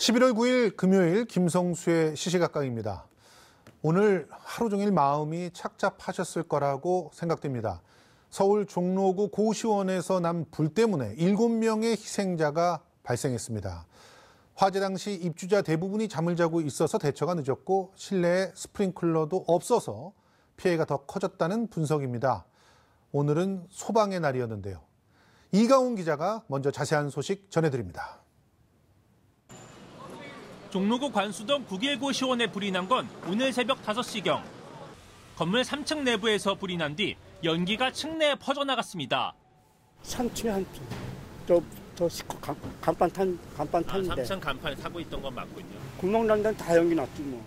11월 9일 금요일 김성수의 시시각각입니다. 오늘 하루 종일 마음이 착잡하셨을 거라고 생각됩니다. 서울 종로구 고시원에서 난 불 때문에 7명의 희생자가 발생했습니다. 화재 당시 입주자 대부분이 잠을 자고 있어서 대처가 늦었고 실내에 스프링클러도 없어서 피해가 더 커졌다는 분석입니다. 오늘은 소방의 날이었는데요. 이가훈 기자가 먼저 자세한 소식 전해드립니다. 종로구 관수동 919시원에 불이 난 건 오늘 새벽 5시경. 건물 3층 내부에서 불이 난 뒤 연기가 층내에 퍼져나갔습니다. 3층에 한 층, 저 식구 간판 탔는데. 3층 간판에 타고 있던 건 맞군요. 구멍 난 데는 다 연기 났지 뭐.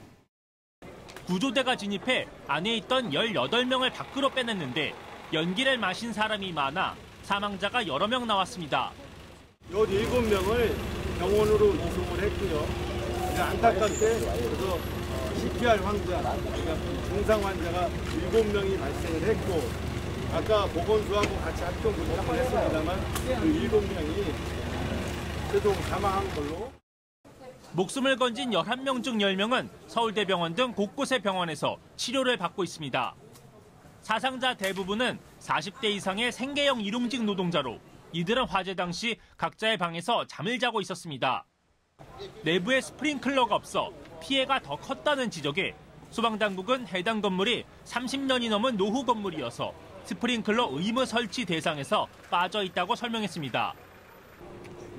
구조대가 진입해 안에 있던 18명을 밖으로 빼냈는데 연기를 마신 사람이 많아 사망자가 여러 명 나왔습니다. 17명을 병원으로 이송을 했고요. 안타깝게 그래서 CPR 환자, 그러니까 중상 환자가 7명이 발생을 했고 아까 보건소하고 같이 합동 분석을 했습니다만 그 7명이 최종 사망한 걸로. 목숨을 건진 11명 중 10명은 서울대병원 등 곳곳의 병원에서 치료를 받고 있습니다. 사상자 대부분은 40대 이상의 생계형 일용직 노동자로 이들은 화재 당시 각자의 방에서 잠을 자고 있었습니다. 내부에 스프링클러가 없어 피해가 더 컸다는 지적에 소방당국은 해당 건물이 30년이 넘은 노후 건물이어서 스프링클러 의무 설치 대상에서 빠져 있다고 설명했습니다.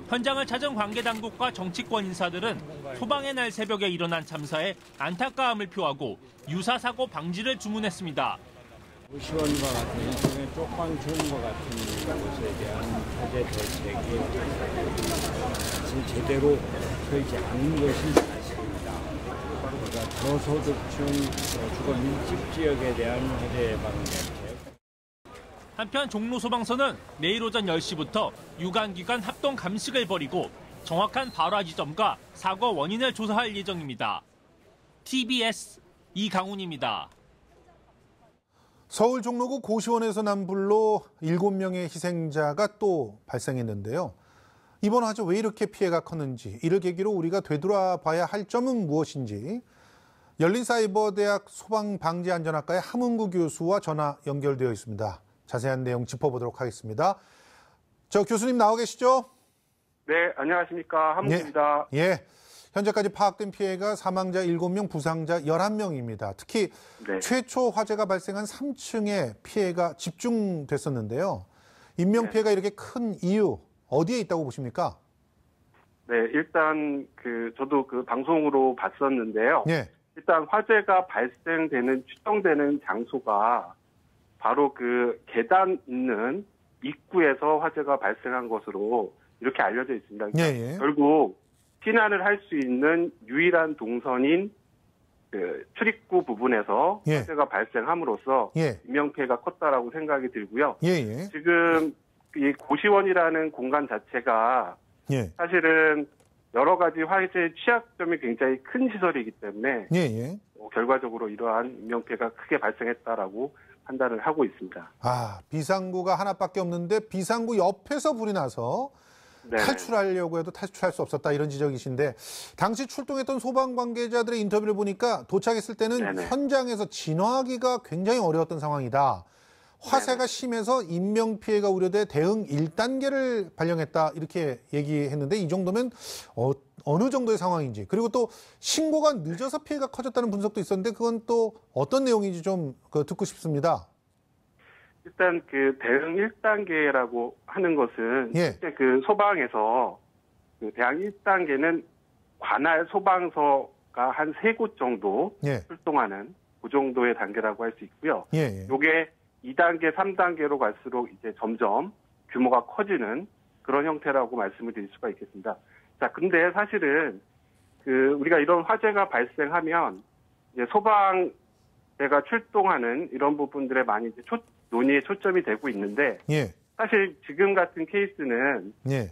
현장을 찾은 관계당국과 정치권 인사들은 소방의 날 새벽에 일어난 참사에 안타까움을 표하고 유사사고 방지를 주문했습니다. 시원과 같은 일종의 쪽방촌과 같은 곳에 대한 화재 대책이 사실 제대로 서지 않은 것이 사실입니다. 그러니까 저소득층 주거 밀집 지역에 대한 화재 예방 대책. 한편 종로소방서는 내일 오전 10시부터 유관기관 합동 감식을 벌이고 정확한 발화 지점과 사고 원인을 조사할 예정입니다. TBS 이강훈입니다. 서울 종로구 고시원에서 난 불로 7명의 희생자가 또 발생했는데요. 이번 화재 왜 이렇게 피해가 컸는지, 이를 계기로 우리가 되돌아봐야 할 점은 무엇인지 열린사이버대학 소방방재안전학과의 함은구 교수와 전화 연결되어 있습니다. 자세한 내용 짚어보도록 하겠습니다. 저 교수님 나와 계시죠? 네, 안녕하십니까. 함은구입니다. 예. 현재까지 파악된 피해가 사망자 7명, 부상자 11명입니다. 특히 네. 최초 화재가 발생한 3층에 피해가 집중됐었는데요. 인명피해가 이렇게 큰 이유, 어디에 있다고 보십니까? 네, 일단 저도 방송으로 봤었는데요. 예. 일단 화재가 추정되는 장소가 바로 계단 있는 입구에서 화재가 발생한 것으로 이렇게 알려져 있습니다. 예. 결국 피난을 할 수 있는 유일한 동선인 출입구 부분에서 예. 화재가 발생함으로써 예. 인명피해가 컸다라고 생각이 들고요. 예. 지금 이 고시원이라는 공간 자체가 예. 사실은 여러 가지 화재 취약점이 굉장히 큰 시설이기 때문에 예. 결과적으로 이러한 인명피해가 크게 발생했다라고 판단을 하고 있습니다. 비상구가 하나밖에 없는데 비상구 옆에서 불이 나서 네네. 탈출하려고 해도 탈출할 수 없었다, 이런 지적이신데, 당시 출동했던 소방 관계자들의 인터뷰를 보니까 도착했을 때는 네네. 현장에서 진화하기가 굉장히 어려웠던 상황이다. 화재가 네네. 심해서 인명피해가 우려돼 대응 1단계를 발령했다, 이렇게 얘기했는데, 이 정도면 어느 정도의 상황인지, 그리고 또 신고가 늦어서 피해가 커졌다는 분석도 있었는데 그건 또 어떤 내용인지 좀 듣고 싶습니다. 일단 대응 1단계라고 하는 것은 예. 실제 소방에서 대응 1단계는 관할 소방서가 한 3곳 정도 예. 출동하는 그 정도의 단계라고 할 수 있고요. 예. 요게 2단계, 3단계로 갈수록 이제 점점 규모가 커지는 그런 형태라고 말씀을 드릴 수가 있겠습니다. 자, 근데 사실은 우리가 이런 화재가 발생하면 이제 소방대가 출동하는 이런 부분들에 많이 이제 논의에 초점이 되고 있는데, 예. 사실 지금 같은 케이스는 예.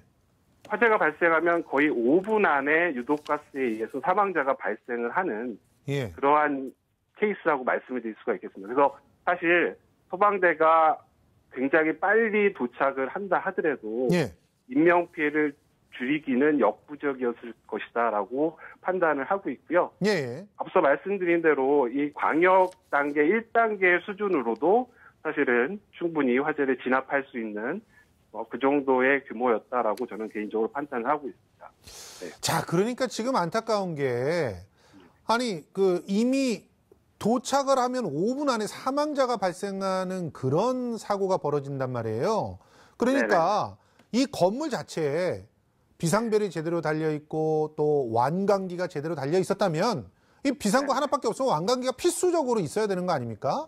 화재가 발생하면 거의 5분 안에 유독가스에 의해서 사망자가 발생을 하는 예. 그러한 케이스라고 말씀을 드릴 수가 있겠습니다. 그래서 사실 소방대가 굉장히 빨리 도착을 한다 하더라도 예. 인명피해를 줄이기는 역부족이었을 것이다라고 판단을 하고 있고요. 예. 앞서 말씀드린 대로 이 광역 단계 1단계 수준으로도 사실은 충분히 화재를 진압할 수 있는 그 정도의 규모였다라고 저는 개인적으로 판단을 하고 있습니다. 네. 자, 그러니까 지금 안타까운 게 아니 이미 도착을 하면 5분 안에 사망자가 발생하는 그런 사고가 벌어진단 말이에요. 그러니까 이 건물 자체에 비상벨이 제대로 달려 있고 또 완강기가 제대로 달려 있었다면 이 비상구 하나밖에 없으면 완강기가 필수적으로 있어야 되는 거 아닙니까?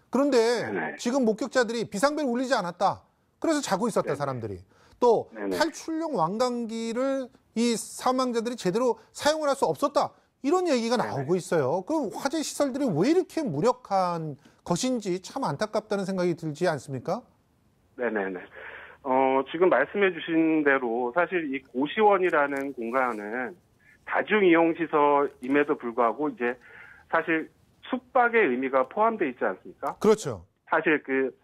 그런데 지금 목격자들이 비상벨 울리지 않았다. 그래서 자고 있었다, 사람들이. 또 탈출용 완강기를 이 사망자들이 제대로 사용을 할 수 없었다. 이런 얘기가 나오고 있어요. 그럼 화재 시설들이 왜 이렇게 무력한 것인지 참 안타깝다는 생각이 들지 않습니까? 네네네. 지금 말씀해 주신 대로 사실 이 고시원이라는 공간은 다중이용시설임에도 불구하고 이제 사실 숙박의 의미가 포함되어 있지 않습니까? 그렇죠. 사실 그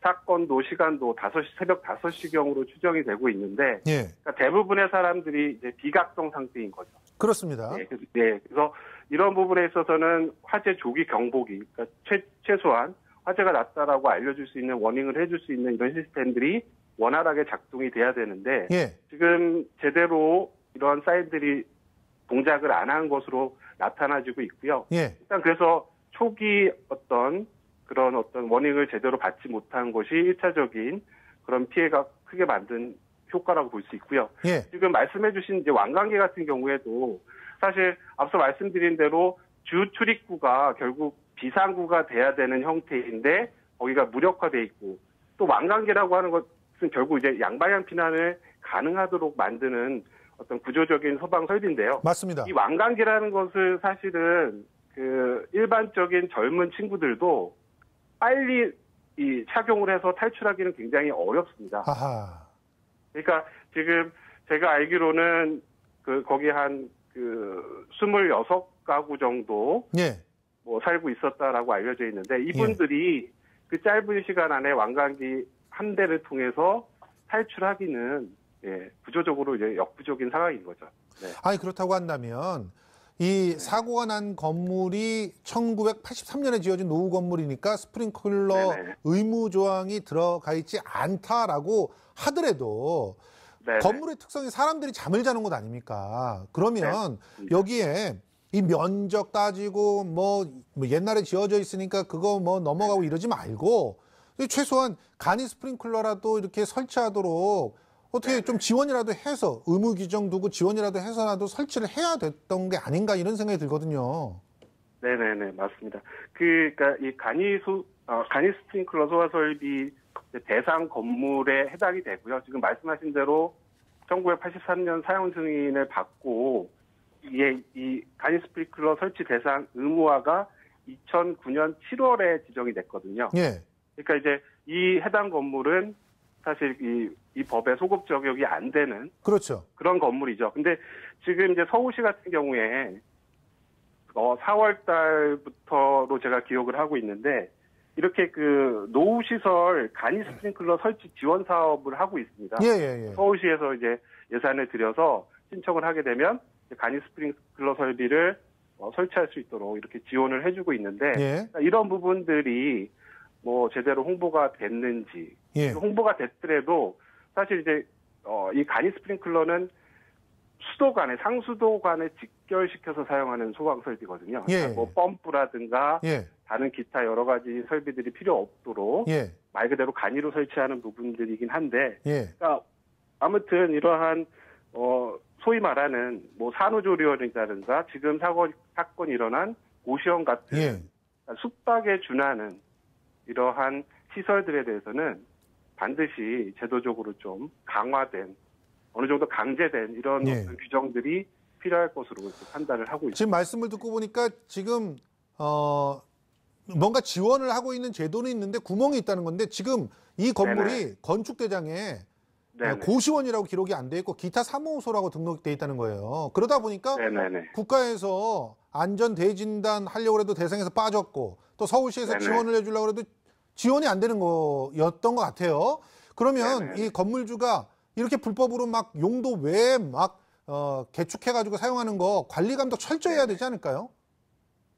사건도 시간도 새벽 5시경으로 추정이 되고 있는데 예. 그러니까 대부분의 사람들이 이제 비각성 상태인 거죠. 그렇습니다. 그래서 이런 부분에 있어서는 화재 조기 경보기, 그러니까 최소한 화재가 났다라고 알려줄 수 있는 워닝을 해줄 수 있는 이런 시스템들이 원활하게 작동이 돼야 되는데 지금 제대로 이런 사인들이 동작을 안 한 것으로 나타나지고 있고요. 일단 그래서 초기 그런 워닝을 제대로 받지 못한 것이 1차적인 그런 피해가 크게 만든 효과라고 볼 수 있고요. 지금 말씀해 주신 이제 완강기 같은 경우에도 사실 앞서 말씀드린 대로 주 출입구가 결국 비상구가 돼야 되는 형태인데 거기가 무력화돼 있고 또 완강기라고 하는 것은 결국 이제 양방향 피난을 가능하도록 만드는 어떤 구조적인 소방 설비인데요. 맞습니다. 이 완강기라는 것을 사실은 그 일반적인 젊은 친구들도 빨리 이 착용을 해서 탈출하기는 굉장히 어렵습니다. 아하. 그러니까 지금 제가 알기로는 거기 한 26가구 정도 뭐 살고 있었다라고 알려져 있는데 이분들이 그 짧은 시간 안에 완강기 한 대를 통해서 탈출하기는 구조적으로 이제 역부족인 상황인 거죠. 네. 아니 그렇다고 한다면 이 사고가 난 건물이 1983년에 지어진 노후 건물이니까 스프링클러 의무 조항이 들어가 있지 않다라고 하더라도 건물의 특성이 사람들이 잠을 자는 곳 아닙니까? 그러면 여기에 이 면적 따지고 뭐 옛날에 지어져 있으니까 그거 뭐 넘어가고 이러지 말고 최소한 간이 스프링클러라도 이렇게 설치하도록 어떻게 좀 지원이라도 해서 의무 규정 두고 지원이라도 해서라도 설치를 해야 됐던 게 아닌가 이런 생각이 들거든요. 네네네 맞습니다. 그러니까 이 간이 스프링클러 소화 설비 대상 건물에 해당이 되고요. 지금 말씀하신 대로 1983년 사용 승인을 받고 이 간이 스프링클러 설치 대상 의무화가 2009년 7월에 지정이 됐거든요. 그러니까 이제 이 해당 건물은 사실 이 법에 소급 적용이 안 되는 그런 건물이죠. 근데 지금 이제 서울시 같은 경우에 4월 달부터로 제가 기억을 하고 있는데 이렇게 노후시설 간이 스프링클러 설치 지원 사업을 하고 있습니다. 서울시에서 이제 예산을 들여서 신청을 하게 되면 간이 스프링클러 설비를 설치할 수 있도록 이렇게 지원을 해주고 있는데 이런 부분들이 뭐 제대로 홍보가 됐는지 홍보가 됐더라도 사실 이제 이 간이 스프링클러는 수도관에 상수도관에 직결시켜서 사용하는 소방 설비거든요. 뭐 펌프라든가 다른 기타 여러 가지 설비들이 필요 없도록 말 그대로 간이로 설치하는 부분들이긴 한데 그러니까 아무튼 이러한 소위 말하는 뭐 산후조리원이라든가 지금 사건이 일어난 고시원 같은 숙박에 준하는 이러한 시설들에 대해서는 반드시 제도적으로 좀 강화된 어느 정도 강제된 이런 어떤 규정들이 필요할 것으로 판단을 하고 있습니다. 지금 말씀을 듣고 보니까 지금 뭔가 지원을 하고 있는 제도는 있는데 구멍이 있다는 건데 지금 이 건물이 건축대장에 고시원이라고 기록이 안 돼 있고 기타 사무소라고 등록돼 있다는 거예요. 그러다 보니까 국가에서 안전대진단 하려고 해도 대상에서 빠졌고 또 서울시에서 지원을 해주려고 해도 지원이 안 되는 거였던 것 같아요. 그러면 이 건물주가 이렇게 불법으로 막 용도 외에 막 개축해가지고 사용하는 거 관리감도 철저히 해야 되지 않을까요?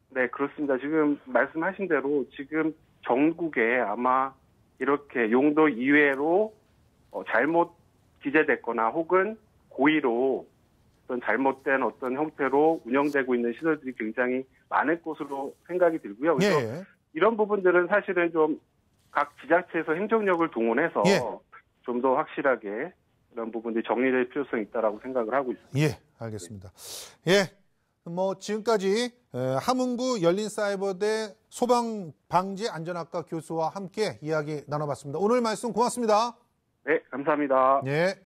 네, 그렇습니다. 지금 말씀하신 대로 지금 전국에 아마 이렇게 용도 이외로 잘못 기재됐거나 혹은 고의로 어떤 잘못된 어떤 형태로 운영되고 있는 시설들이 굉장히 많을 것으로 생각이 들고요. 그래서 예. 이런 부분들은 사실은 좀 각 지자체에서 행정력을 동원해서 예. 좀 더 확실하게 이런 부분들이 정리될 필요성이 있다라고 생각을 하고 있습니다. 예, 알겠습니다. 예, 뭐 지금까지 함흥구 열린사이버대 소방방지안전학과 교수와 함께 이야기 나눠봤습니다. 오늘 말씀 고맙습니다. 네, 감사합니다. 예.